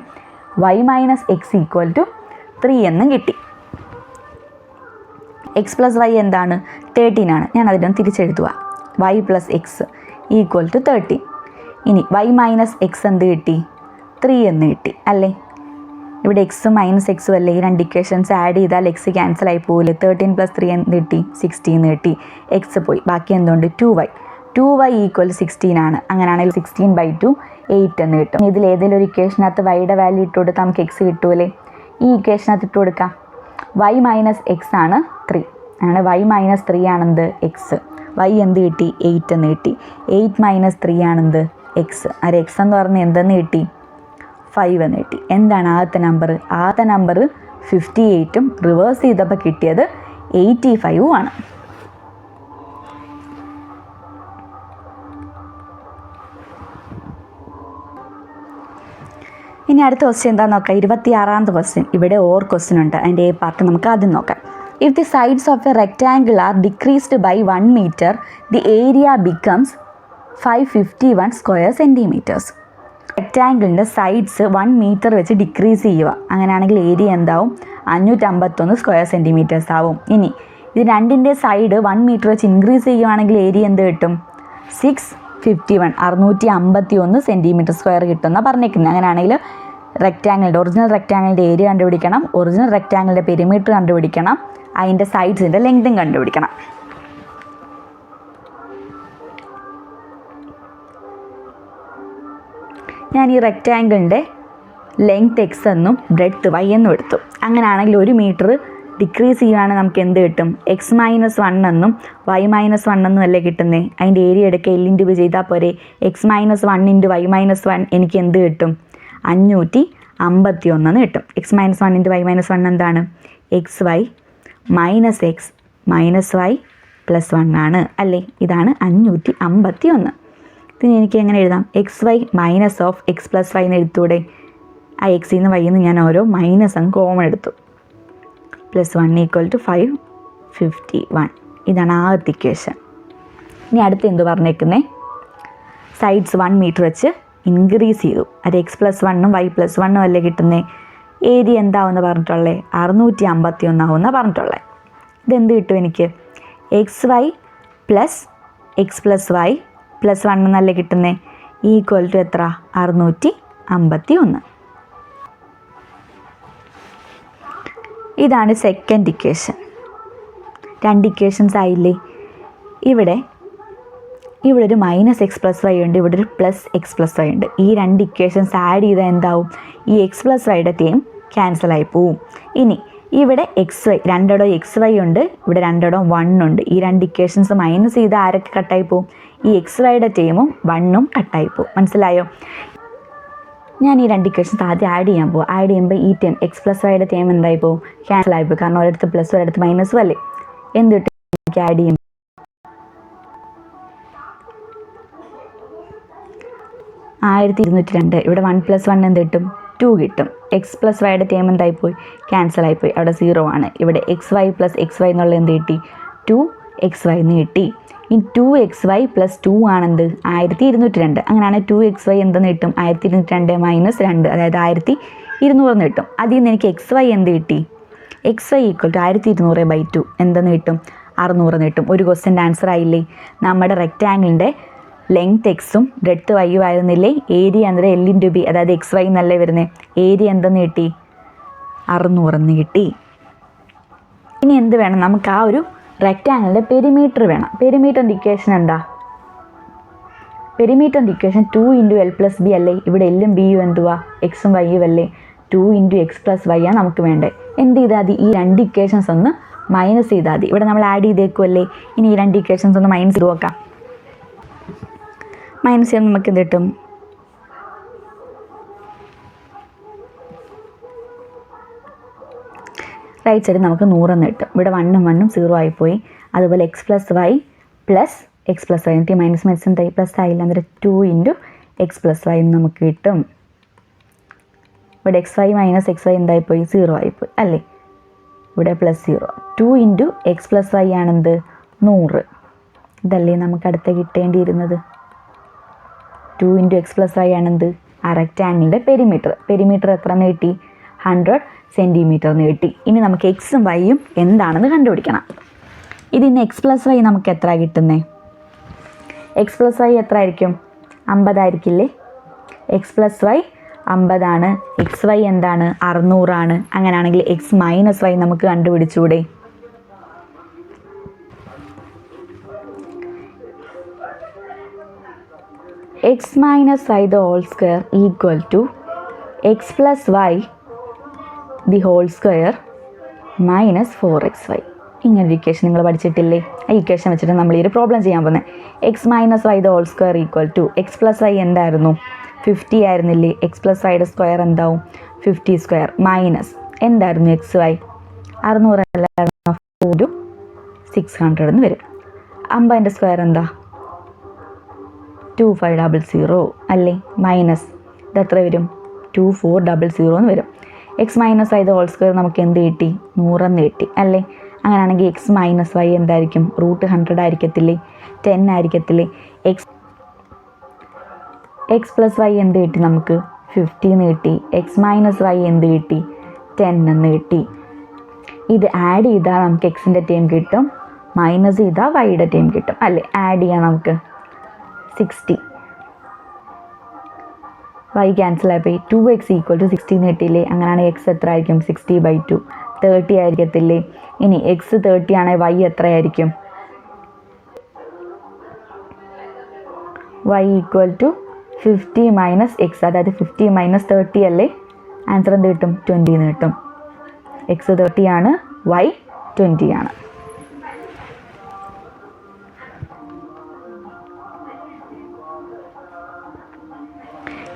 y - x = 3 എന്നും കിട്ടി. x + y എന്താണ്? 13 ആണ്. ഞാൻ അതിനൊന്ന് തിരിച്ചെഴുതുക. y + x = 13. ഇനി y - x എന്ത് കിട്ടി? 3 എന്ന് കിട്ടി അല്ലേ? ഇവിടെ എക്സും -x അല്ലേ? ഈ രണ്ട് ഇക്വേഷൻസ് ആഡ് ചെയ്താൽ x ക്യാൻസൽ ആയി പോകില്ലേ? 13 + 3 എന്ത് കിട്ടി? 16 കിട്ടി. x പോയി. ബാക്കി എന്തുകൊണ്ട്? 2y. 2y = 16 ആണ്. അങ്ങനെയാണെങ്കിൽ 16/2 8 എന്ന് കിട്ടും. ഇതിൽ ഏതെങ്കിലും ഒരു ഇക്വേഷനകത്ത് വൈയുടെ വാല്യൂ ഇട്ട് കൊടുത്താൽ നമുക്ക് x കിട്ടുമല്ലേ? ഈ ഇക്വേഷനകത്ത് ഇട്ട് കൊടുക്കാം. y - x ആണ് 3. അങ്ങനെ y - 3 ആണെന്ത്? x. y എന്ത് കിട്ടി? 8 എന്ന് കിട്ടി. 8 - 3 ആണെന്ത്? x. അത് x എന്ന് പറഞ്ഞാൽ എന്തെന്ന് കിട്ടി? 5 എന്ന് കിട്ടി. എന്താണ് ആദ്യത്തെ നമ്പർ? ആദ്യത്തെ നമ്പർ 58ഉം റിവേഴ്സ് ചെയ്തപ്പോൾ കിട്ടിയത് 85ഉം ആണ്. ഇനി അടുത്ത ക്വസ്റ്റ്യൻ എന്താണെന്ന് നോക്കാം. 26ാമത്തെ ക്വസ്റ്റ്യൻ. ഇവിടെ ഓർ ക്വസ്റ്റ്യൻ ഉണ്ട്. അതിൻ്റെ A പാർട്ട് നമുക്ക് ആദ്യം നോക്കാം. If the sides of a rectangle are decreased by 1 metre the area becomes 551 square centimetres. റെക്റ്റാങ്കിളിൻ്റെ സൈഡ്സ് 1 മീറ്റർ വെച്ച് ഡിക്രീസ് ചെയ്യുക. അങ്ങനെയാണെങ്കിൽ ഏരിയ എന്താവും? 551 സ്ക്വയർ സെൻറ്റിമീറ്റേഴ്സ് ആവും. ഇനി ഇത് രണ്ടിൻ്റെ സൈഡ് 1 മീറ്റർ വെച്ച് ഇൻക്രീസ് ചെയ്യുകയാണെങ്കിൽ ഏരിയ എന്ത് കിട്ടും? 651 651 സെൻറ്റിമീറ്റർ സ്ക്വയർ കിട്ടുമെന്നാണ് പറഞ്ഞേക്കുന്നത്. അങ്ങനെയാണെങ്കിൽ റെക്റ്റാങ്കിളിൻ്റെ ഒറിജിനൽ റെക്റ്റാങ്കിളിൻ്റെ ഏരിയ കണ്ടുപിടിക്കണം, ഒറിജിനൽ റെക്റ്റാങ്കിളിൻ്റെ പെരിമീറ്റർ കണ്ടുപിടിക്കണം, അതിൻ്റെ സൈഡ്സിൻ്റെ ലെങ്തും കണ്ടുപിടിക്കണം. ഞാൻ ഈ റെക്റ്റാങ്കിളിൻ്റെ ലെങ്ത് എക്സ് എന്നും ബ്രെഡ്ത്ത് വൈ എന്നും എടുത്തു. അങ്ങനെയാണെങ്കിൽ 1 മീറ്റർ ഡിക്രീസ് ചെയ്യുകയാണെങ്കിൽ നമുക്ക് എന്ത് കിട്ടും? x-1 എന്നും y-1 എന്നും അല്ലേ കിട്ടുന്നത്. അതിൻ്റെ ഏരിയ എടുക്കുക L ഇൻറ്റു ബി ചെയ്താൽ പോരെ. x-1 ഇൻറ്റു y-1 എനിക്ക് എന്ത് കിട്ടും? 551 എന്ന് കിട്ടും. x-1 ഇൻറ്റു y-1 എന്താണ്? xy minus x minus y plus 1 ആണ് അല്ലേ. ഇതാണ് 551. ഇതിന് എനിക്ക് എങ്ങനെ എഴുതാം? xy minus of x plus y എന്ന് എഴുത്തൂടെ? ആ എക്സിൽ നിന്ന് വൈയിൽ നിന്ന് ഞാൻ ഓരോ മൈനസ് അങ്ങ് കോമൺ എടുത്തു. Plus 1 equal to 551. ഇതാണ് ആദ്യത്തെ ഇക്വേഷൻ. ഇനി അടുത്ത് എന്ത് പറഞ്ഞേക്കുന്നേ? സൈഡ്സ് 1 മീറ്റർ വെച്ച് ഇൻക്രീസ് ചെയ്തു. അത് x+1 y+1 അല്ലേ കിട്ടുന്നേ. ഏരിയ എന്താവുമെന്ന് പറഞ്ഞിട്ടുള്ളത്? 651 ആവുമെന്ന് പറഞ്ഞിട്ടുള്ളത്. ഇതെന്ത് കിട്ടും എനിക്ക്? xy പ്ലസ് x+y പ്ലസ് 1 എന്നല്ലേ കിട്ടുന്നേ. ഈക്വൽ ടു എത്ര? 651. ഇതാണ് സെക്കൻഡ് ഇക്വേഷൻ. 2 ഇക്വേഷൻസ് ആയില്ലേ. ഇവിടെ ഒരു -x+y ഉണ്ട്, ഇവിടെ ഒരു +x+y ഉണ്ട്. ഈ 2 ഇക്വേഷൻസ് ആഡ് ചെയ്താൽ എന്താവും? ഈ x+yയുടെ ടേം ക്യാൻസലായി പോവും. ഇനി ഇവിടെ xy രണ്ടിടം xy ഉണ്ട്, ഇവിടെ രണ്ടിടം 1 ഉണ്ട്. ഈ 2 ഇക്വേഷൻസ് മൈനസ് ചെയ്താൽ ആരൊക്കെ കട്ടായി പോവും? ഈ xyയുടെ ടേമും 1ഉം കട്ടായി പോവും. മനസ്സിലായോ? ഞാൻ ഈ 2 ഇക്വേഷൻസ് ആദ്യം ആഡ് ചെയ്യാൻ പോകും. ആഡ് ചെയ്യുമ്പോൾ ഈ ടേം x+yയുടെ ടേം എന്തായി പോകും? ക്യാൻസലായി പോകും. കാരണം ഒരിടത്ത് പ്ലസ് ഒരിടത്ത് മൈനസും അല്ലേ. എന്തിട്ട് എനിക്ക് ആഡ് ചെയ്യും? 1202. ഇവിടെ 1 + 1 എന്ത് കിട്ടും? 2 കിട്ടും. x+yയുടെ ടേം എന്തായി പോയി? ക്യാൻസലായി പോയി. അവിടെ 0 ആണ്. ഇവിടെ xy + xy എന്നുള്ള എന്ത് കിട്ടി? 2xy എന്ന് കിട്ടി. ഈ 2xy + 2 ആണെന്ത്? 1202. അങ്ങനെയാണെങ്കിൽ 2xy എന്തെന്ന് കിട്ടും? 1202 - 2, അതായത് 1200 എന്ന് കിട്ടും. അതിൽ നിന്ന് എനിക്ക് xy എന്ത് കിട്ടി? xy ഈക്വൽ ടു 1200/2 എന്തെന്ന് കിട്ടും? 600 എന്ന് കിട്ടും. ഒരു ക്വസ്റ്റ്യൻ്റെ ആൻസർ ആയില്ലേ. നമ്മുടെ റെക്റ്റാങ്കിളിൻ്റെ ലെങ്ത് എക്സും ബ്രെഡ്ത്ത് വൈയും ആയിരുന്നില്ലേ. ഏരിയ ಅಂದರೆ L ഇൻറ്റു ബി, അതായത് xy എന്നല്ലേ വരുന്നത്. ഏരിയ എന്തെന്ന് കിട്ടി? 600 എന്ന് കിട്ടി. ഇനി എന്ത് വേണം? നമുക്ക് ആ ഒരു റെക്റ്റാങ്കിളിൻ്റെ പെരിമീറ്റർ വേണം. പെരിമീറ്ററിൻ്റെ ഇക്വേഷൻ എന്താ? പെരിമീറ്ററിൻ്റെ ഇക്വേഷൻ 2 × L + B അല്ലേ. ഇവിടെ എല്ലും ബിയും എന്തുവാ? എക്സും വൈയും അല്ലേ. 2 × x + y ആണ് നമുക്ക് വേണ്ടത്. എന്ത് ചെയ്താൽ മതി? ഈ 2 ഇക്വേഷൻസ് ഒന്ന് മൈനസ് ചെയ്താൽ മതി. ഇവിടെ നമ്മൾ ആഡ് ചെയ്തേക്കുമല്ലേ. ഇനി ഈ 2 ഇക്വേഷൻസ് ഒന്ന് മൈനസ് ചെയ്ത് നോക്കാം. മൈനസ് ചെയ്യുമ്പോൾ നമുക്ക് എന്ത് കിട്ടും? റൈറ്റ് സൈഡിൽ നമുക്ക് 100 എന്ന് കിട്ടും. ഇവിടെ 1ഉം 1ഉം 0 ആയിപ്പോയി. അതുപോലെ x+y പ്ലസ് x+y എന്നിട്ട് മൈനസ് എന്തായി? പ്ലസ് ആയില്ല. എന്നിട്ട് 2 × x+y എന്ന് നമുക്ക് കിട്ടും. ഇവിടെ xy - xy എന്തായിപ്പോയി? 0 ആയിപ്പോയി അല്ലേ. ഇവിടെ +0. 2 × x+y ആണെന്ത്? 100. ഇതല്ലേ നമുക്ക് അടുത്ത കിട്ടേണ്ടിയിരുന്നത്. 2 × x+y ആണെന്ത്? ആ റെക്റ്റാങ്കിളിൻ്റെ പെരിമീറ്റർ എത്രയെന്ന് കിട്ടി? 100 സെൻറ്റിമീറ്റർ എന്ന് കിട്ടി. ഇനി നമുക്ക് എക്സും വൈയും എന്താണെന്ന് കണ്ടുപിടിക്കണം. ഇതിന്ന് x+y നമുക്ക് എത്ര കിട്ടുന്നത്? x+y എത്ര ആയിരിക്കും? 50 ആയിരിക്കില്ലേ. x+y 50 ആണ്. xy എന്താണ്? 600 ആണ്. അങ്ങനെയാണെങ്കിൽ x - y നമുക്ക് കണ്ടുപിടിച്ചൂടെ? x - y the whole square equal to x + y the whole square minus 4xy. ഇങ്ങനൊരു ഇക്വേഷൻ നിങ്ങൾ പഠിച്ചിട്ടില്ലേ? ആ ഇക്വേഷൻ വെച്ചിട്ട് നമ്മൾ ഈ ഒരു പ്രോബ്ലം ചെയ്യാൻ പോകുന്നത്. x - y the whole square equal to x + y എന്തായിരുന്നു? 50 ആയിരുന്നില്ലേ. x + yയുടെ സ്ക്വയർ എന്താവും? 50² മൈനസ് എന്തായിരുന്നു? xy 600 അല്ലായിരുന്നു. 4 600 എന്ന് വരും. 50ൻ്റെ സ്ക്വയർ എന്താ? 2500 അല്ലേ. മൈനസ് ഇതെത്ര വരും? 2400 എന്ന് വരും. x - y the whole square നമുക്ക് എന്ത് കിട്ടി? 100 എന്ന് കിട്ടി അല്ലേ. അങ്ങനെയാണെങ്കിൽ x - y എന്തായിരിക്കും? √100 ആയിരിക്കത്തില്ലേ. 10 ആയിരിക്കത്തില്ലേ. x + y എന്ത് കിട്ടി നമുക്ക്? 50 എന്ന് കിട്ടി. x - y എന്ത് കിട്ടി? 10 എന്ന് കിട്ടി. ഇത് ആഡ് ചെയ്താൽ നമുക്ക് എക്സിൻ്റെ ടേം കിട്ടും, മൈനസ് ചെയ്താൽ വൈയുടെ ടേം കിട്ടും അല്ലേ. ആഡ് ചെയ്യാം നമുക്ക്. 60 വൈ ക്യാൻസലായിപ്പോയി. 2x = 60 കിട്ടിയില്ലേ? അങ്ങനെയാണെങ്കിൽ എക്സ് എത്ര ആയിരിക്കും? 60/2 30 ആയിരിക്കത്തില്ലേ? ഇനി എക്സ് 30 ആണെങ്കിൽ വൈ എത്രയായിരിക്കും? y = 50 - x, അതായത് 50 - 30 അല്ലേ? ആൻസർ എന്ത് കിട്ടും? 20 എന്ന് കിട്ടും. എക്സ് 30 ആണ്, y 20 ആണ്.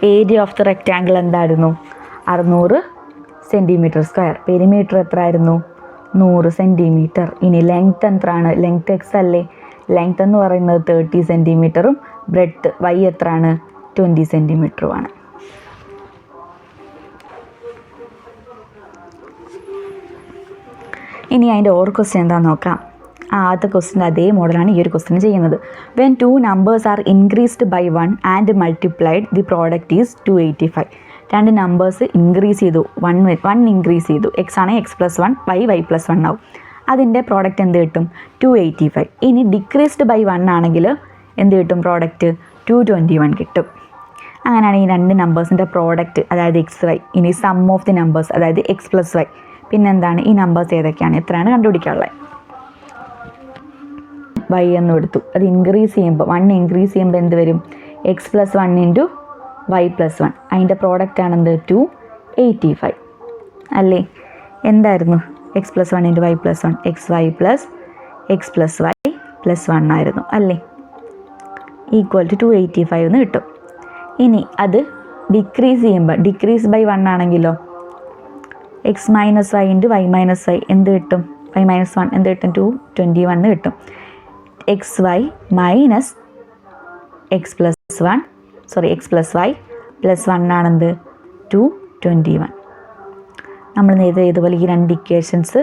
ഏരിയ ഓഫ് ദ റെക്റ്റാങ്കിൾ എന്തായിരുന്നു? 600 cm². പെരിമീറ്റർ എത്ര ആയിരുന്നു? 100 cm. ഇനി ലെങ്ത് എത്രയാണ്? ലെങ്ത് എക്സ് അല്ലേ? ലെങ്ത് എന്ന് പറയുന്നത് 30 cm, ബ്രെഡ്ത്ത് വൈ എത്രയാണ്? 20 cm ആണ്. ഇനി അതിൻ്റെ ഓർ ക്വസ്റ്റ്യൻ എന്താണെന്ന് നോക്കാം. ആദ്യത്തെ ക്വസ്റ്റ്യൻ അതേ മോഡലാണ് ഈ ഒരു ക്വസ്റ്റ്യൻ ചെയ്യുന്നത്. When 2 numbers are increased by 1 and multiplied, the product is 285. രണ്ട് നമ്പേഴ്സ് ഇൻക്രീസ് ചെയ്തു, വൺ ഇൻക്രീസ് ചെയ്തു. എക്സ് ആണെങ്കിൽ x+1, y+1 ആവും. അതിൻ്റെ പ്രോഡക്റ്റ് എന്ത് കിട്ടും? 285. ഇനി ഡിക്രീസ്ഡ് ബൈ 1 ആണെങ്കിൽ എന്ത് കിട്ടും? പ്രോഡക്റ്റ് 221 കിട്ടും. അങ്ങനെയാണ് ഈ രണ്ട് നമ്പേഴ്സിൻ്റെ പ്രോഡക്റ്റ്, അതായത് XY. ഇനി സം ഓഫ് ദി നമ്പേഴ്സ്, അതായത് x+y. പിന്നെന്താണ്? ഈ നമ്പേഴ്സ് ഏതൊക്കെയാണ്, എത്രയാണ് കണ്ടുപിടിക്കാനുള്ളത്? y എന്ന് എടുത്തു. അത് ഇൻക്രീസ് ചെയ്യുമ്പോൾ 1 ഇൻക്രീസ് ചെയ്യുമ്പോൾ എന്ത് വരും? x+1 × y+1. അതിൻ്റെ പ്രോഡക്റ്റ് ആണെന്ത്? 285 അല്ലേ? എന്തായിരുന്നു? x+1 × y+1 xy + x+y+1 ആയിരുന്നു അല്ലേ? = 285 എന്ന് കിട്ടും. ഇനി അത് ഡിക്രീസ് ചെയ്യുമ്പോൾ, ഡിക്രീസ് ബൈ 1 ആണെങ്കിലോ x - y × y - y എന്ത് കിട്ടും? y - 1 എന്ത് കിട്ടും? 221 കിട്ടും. xy - x+y+1 ആണെന്ത്? 221. നമ്മൾ നേരത്തെ ഇതുപോലെ ഈ രണ്ട് ഇക്വേഷൻസ്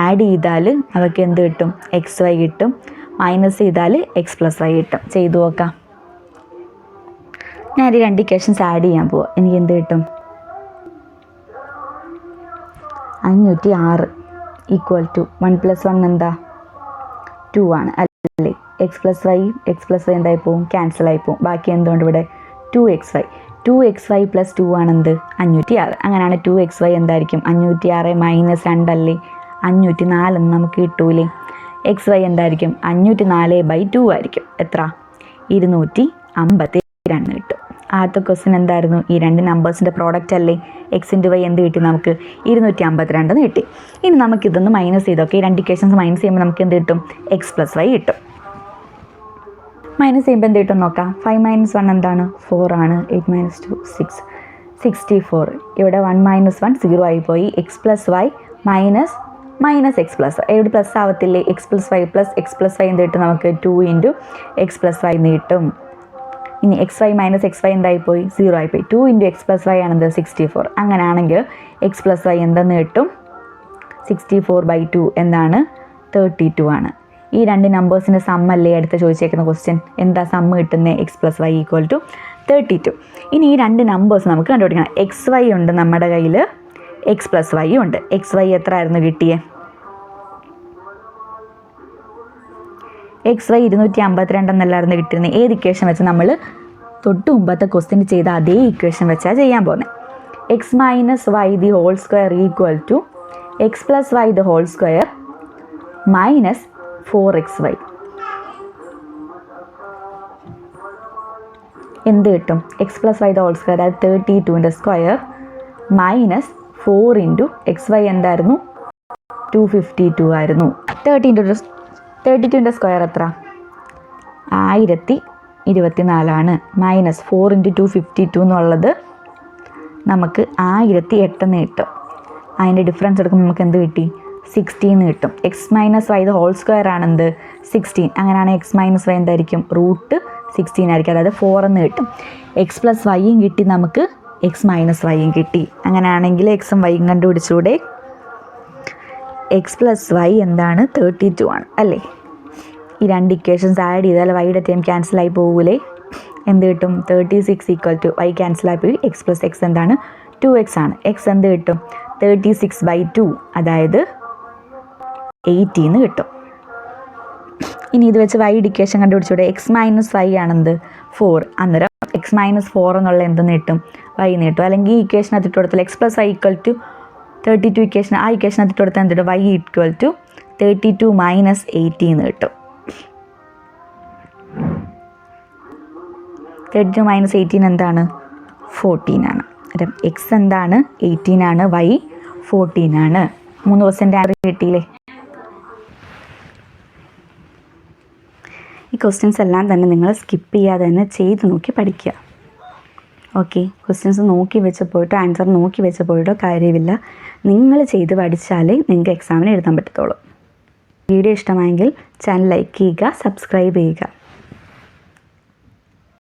ആഡ് ചെയ്താൽ അവർക്ക് എന്ത് കിട്ടും? xy കിട്ടും. മൈനസ് ചെയ്താൽ x+y കിട്ടും. ചെയ്തു നോക്കാം. ഞാൻ ഈ രണ്ട് ഇക്വേഷൻസ് ആഡ് ചെയ്യാൻ പോവാം. എനിക്ക് എന്ത് കിട്ടും? 506 = 1 + 1 എന്താ? 2 ആണ് അല്ലേ? x+y എന്തായി പോവും? ക്യാൻസലായി പോവും. ബാക്കി എന്തുകൊണ്ട് ഇവിടെ? 2xy. 2xy + 2 ആണെന്ത്? 506. അങ്ങനെയാണ് 2xy എന്തായിരിക്കും? 506 - 2 അല്ലേ? 504 എന്ന് നമുക്ക് കിട്ടൂലേ? xy എന്തായിരിക്കും? 504/2 ആയിരിക്കും. എത്ര? 252 കിട്ടും. ആദ്യത്തെ ക്വസ്റ്റ്യൻ എന്തായിരുന്നു? ഈ രണ്ട് നമ്പേഴ്സിൻ്റെ പ്രോഡക്റ്റ് അല്ലേ? x × y എന്ത് കിട്ടി നമുക്ക്? 252 എന്ന് കിട്ടി. ഇനി നമുക്കിതൊന്ന് മൈനസ് ചെയ്തൊക്കെ ഈ രണ്ട് ഇക്വേഷൻസ് മൈനസ് ചെയ്യുമ്പോൾ നമുക്ക് എന്ത് കിട്ടും? x+y കിട്ടും. മൈനസ് ചെയ്യുമ്പോൾ എന്ത് കിട്ടും നോക്കാം. 5 - 1 എന്താണ്? 4 ആണ്. 8 - 2 6 64. ഇവിടെ 1 - 1 0 ആയിപ്പോയി. x+y - x+y ഇവിടെ പ്ലസ് ആവത്തില്ലേ? x+y എന്ത് കിട്ടും നമുക്ക്? 2 × x+y എന്ന് കിട്ടും. ഇനി xy - xy എന്തായിപ്പോയി? 0 ആയിപ്പോയി. 2 × x+y ആണെന്ത്? 64. അങ്ങനെയാണെങ്കിൽ x+y എന്തെന്ന് കിട്ടും? 64/2 എന്താണ്? 32 ആണ്. ഈ രണ്ട് നമ്പേഴ്സിൻ്റെ സമ്മല്ലേ അടുത്ത് ചോദിച്ചേക്കുന്ന ക്വസ്റ്റ്യൻ. എന്താ സമ്മ് കിട്ടുന്നത്? x+y = 32. ഇനി ഈ രണ്ട് നമ്പേഴ്സ് നമുക്ക് കണ്ടുപിടിക്കണം. xy ഉണ്ട് നമ്മുടെ കയ്യിൽ, x+y ഉണ്ട്. xy എത്ര ആയിരുന്നു കിട്ടിയേ? xy 252 എന്നല്ലായിരുന്നു കിട്ടുന്നത്. ഏത് ഇക്വേഷൻ വെച്ച്? നമ്മൾ തൊട്ട് മുമ്പത്തെ ക്വസ്റ്റ്യൻ ചെയ്ത അതേ ഇക്വേഷൻ വെച്ചാൽ ചെയ്യാൻ പോകുന്നത്. x - y² = x+y² - 4xy. എന്ത് കിട്ടും? x+y² അതായത് 32ൻ്റെ സ്ക്വയർ മൈനസ് 4 × xy എന്തായിരുന്നു? 252 ആയിരുന്നു. 32ൻ്റെ സ്ക്വയർ എത്ര? 1024 ആണ്. മൈനസ് 4 × 252 എന്നുള്ളത് നമുക്ക് 1008 എന്ന് കിട്ടും. അതിൻ്റെ ഡിഫറൻസ് എടുക്കുമ്പോൾ നമുക്ക് എന്ത് കിട്ടി? 16 കിട്ടും. x - y² ആണെന്ത്? 16. അങ്ങനെയാണെങ്കിൽ x - y എന്തായിരിക്കും? √16 ആയിരിക്കും. അതായത് 4 എന്ന് കിട്ടും. x+y കിട്ടി നമുക്ക്, x - y കിട്ടി. അങ്ങനെയാണെങ്കിൽ എക്സും വൈയും കണ്ടുപിടിച്ചൂടെ? x+y എന്താണ്? 32 ആണ് അല്ലേ? ഈ രണ്ട് ഇക്വേഷൻസ് ആഡ് ചെയ്താൽ വൈയുടെ ടൈം ക്യാൻസലായി പോകൂലേ? എന്ത് കിട്ടും? 36 = y ക്യാൻസലായി പോയി. x + x എന്താണ്? 2x ആണ്. x എന്ത് കിട്ടും? 36/2 അതായത് 80 എന്ന് കിട്ടും. ഇനി ഇത് വെച്ച് y ഇക്വേഷൻ കണ്ടുപിടിച്ചൂടെ? x - y ആണെന്ത്? 4. അന്നേരം x എക്സ് മൈനസ് 4 എന്നുള്ള എന്തെന്ന് കിട്ടും, വൈ എന്ന് കിട്ടും. അല്ലെങ്കിൽ ഈ ഇക്വേഷനകത്ത് ഇട്ട് കൊടുത്താൽ x plus y equal to 32 equation, ആ ഇക്വേഷനകത്ത് ഇട്ട് കൊടുത്താൽ എന്തിട്ട് വൈ ഈക്വൽ ടു 32 മൈനസ് 18 എന്ന് കിട്ടും. 32 മൈനസ് 18 എന്താണ്? 14 ആണ്. എക്സ് എന്താണ്? 18 ആണ്, വൈ 14 ആണ്. 3 ക്വസ്റ്റ്യൻ്റെ ആൻസർ കിട്ടിയില്ലേ? ഈ ക്വസ്റ്റ്യൻസ് എല്ലാം തന്നെ നിങ്ങൾ സ്കിപ്പ് ചെയ്യാതെ തന്നെ ചെയ്ത് നോക്കി പഠിക്കുക. ഓക്കെ, ക്വസ്റ്റ്യൻസ് നോക്കി വെച്ച് പോയിട്ടോ ആൻസർ നോക്കി വെച്ച് പോയിട്ടോ കാര്യമില്ല. നിങ്ങൾ ചെയ്ത് പഠിച്ചാലേ നിങ്ങൾക്ക് എക്സാമിന് എഴുതാൻ പറ്റത്തുള്ളൂ. വീഡിയോ ഇഷ്ടമായെങ്കിൽ ചാനൽ ലൈക്ക് ചെയ്യുക, സബ്സ്ക്രൈബ് ചെയ്യുക.